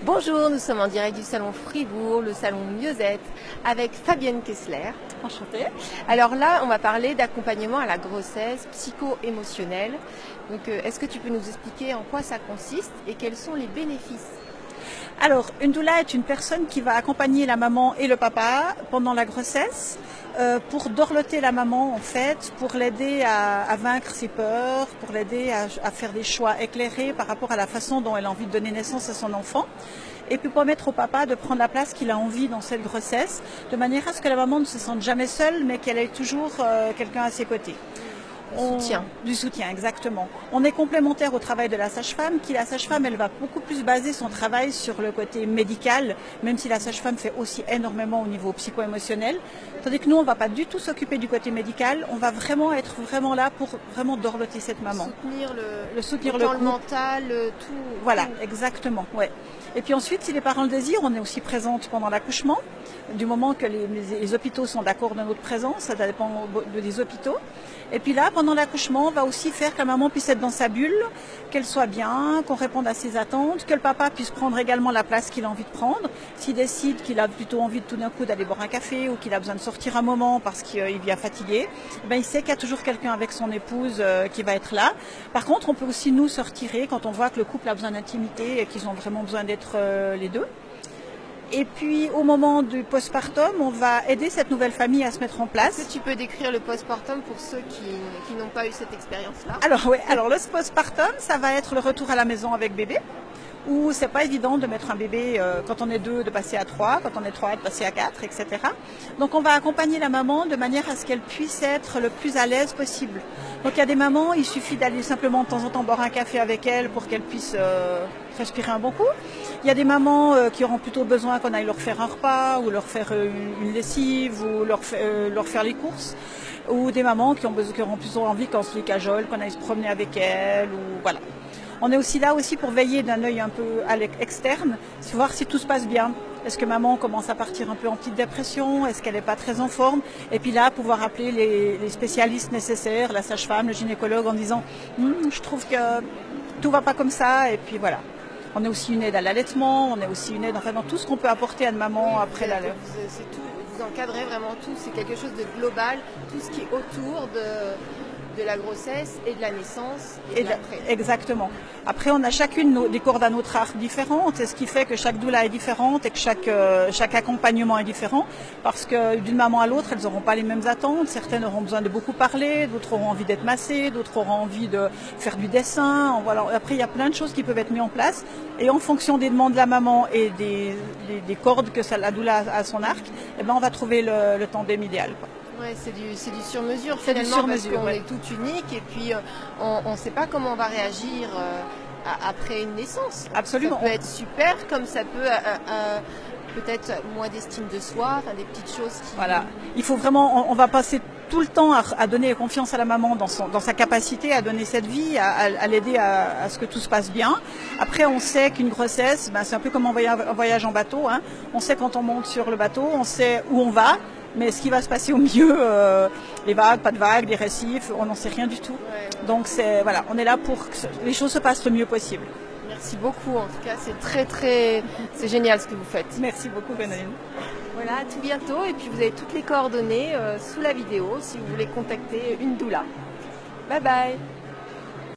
Bonjour, nous sommes en direct du salon Fribourg, le salon Mieux-être, avec Fabienne Kessler. Enchantée. Alors là, on va parler d'accompagnement à la grossesse psycho-émotionnelle. Donc, est-ce que tu peux nous expliquer en quoi ça consiste et quels sont les bénéfices? Alors, une doula est une personne qui va accompagner la maman et le papa pendant la grossesse pour dorloter la maman en fait, pour l'aider à vaincre ses peurs, pour l'aider à faire des choix éclairés par rapport à la façon dont elle a envie de donner naissance à son enfant. Et puis permettre au papa de prendre la place qu'il a envie dans cette grossesse, de manière à ce que la maman ne se sente jamais seule, mais qu'elle ait toujours quelqu'un à ses côtés. Du soutien, exactement. On est complémentaire au travail de la sage-femme, la sage-femme, elle va beaucoup plus baser son travail sur le côté médical, même si la sage-femme fait aussi énormément au niveau psycho-émotionnel. Tandis que nous, on ne va pas du tout s'occuper du côté médical, on va vraiment être là pour vraiment dorloter cette maman. Soutenir le mental, tout. Voilà, tout. Exactement, ouais. Et puis ensuite, si les parents le désirent, on est aussi présente pendant l'accouchement, du moment que les hôpitaux sont d'accord de notre présence, ça dépend des hôpitaux. Et puis là, pendant l'accouchement, on va aussi faire que la maman puisse être dans sa bulle, qu'elle soit bien, qu'on réponde à ses attentes, que le papa puisse prendre également la place qu'il a envie de prendre. S'il décide qu'il a plutôt envie de tout d'un coup d'aller boire un café ou qu'il a besoin de sortir un moment parce qu'il vient fatigué, il sait qu'il y a toujours quelqu'un avec son épouse qui va être là. Par contre, on peut aussi nous se retirer quand on voit que le couple a besoin d'intimité et qu'ils ont vraiment besoin d'être les deux. Et puis au moment du postpartum, on va aider cette nouvelle famille à se mettre en place. Est-ce que tu peux décrire le postpartum pour ceux qui n'ont pas eu cette expérience-là? Alors le postpartum, ça va être le retour à la maison avec bébé, où c'est pas évident de mettre un bébé quand on est 2, de passer à 3, quand on est 3, de passer à 4, etc. Donc on va accompagner la maman de manière à ce qu'elle puisse être le plus à l'aise possible. Donc il y a des mamans, il suffit d'aller simplement de temps en temps boire un café avec elle pour qu'elle puisse respirer un bon coup. Il y a des mamans qui auront plutôt besoin qu'on aille leur faire un repas ou leur faire une lessive ou leur faire les courses. Ou des mamans qui auront plutôt envie qu'on se les cajole, qu'on aille se promener avec elles, ou voilà. On est aussi là pour veiller d'un œil un peu externe, voir si tout se passe bien. Est-ce que maman commence à partir un peu en petite dépression? Est-ce qu'elle n'est pas très en forme? Et puis là, pouvoir appeler les spécialistes nécessaires, la sage-femme, le gynécologue, en disant je trouve que tout va pas comme ça. Et puis voilà. On est aussi une aide à l'allaitement, on est aussi une aide dans tout ce qu'on peut apporter à une maman après l'allaitement. C'est tout, vous encadrez vraiment tout, c'est quelque chose de global, tout ce qui est autour de la grossesse et de la naissance et de l'après. Exactement. Après, on a chacune des cordes à notre arc différentes, et ce qui fait que chaque doula est différente et que chaque accompagnement est différent, parce que d'une maman à l'autre, elles n'auront pas les mêmes attentes. Certaines auront besoin de beaucoup parler, d'autres auront envie d'être massées, d'autres auront envie de faire du dessin. Voilà. Après, il y a plein de choses qui peuvent être mises en place, et en fonction des demandes de la maman et des cordes que la doula a à son arc, on va trouver le tandem idéal, quoi. Ouais, c'est du sur-mesure finalement, parce qu'on est toutes uniques et puis on ne sait pas comment on va réagir après une naissance. Absolument. Ça peut être super, comme ça peut peut-être moins d'estime de soi, des petites choses qui... Voilà, il faut vraiment, on va passer tout le temps à donner confiance à la maman dans sa capacité à donner cette vie, à l'aider à ce que tout se passe bien. Après, on sait qu'une grossesse, c'est un peu comme un voyage en bateau. Hein. On sait quand on monte sur le bateau, on sait où on va. Mais ce qui va se passer au milieu, les vagues, pas de vagues, des récifs, on n'en sait rien du tout. Ouais. Donc voilà, on est là pour que les choses se passent le mieux possible. Merci beaucoup, en tout cas, c'est génial ce que vous faites. Merci beaucoup, Bénéline. Voilà, à tout bientôt, et puis vous avez toutes les coordonnées sous la vidéo si vous voulez contacter une doula. Bye bye.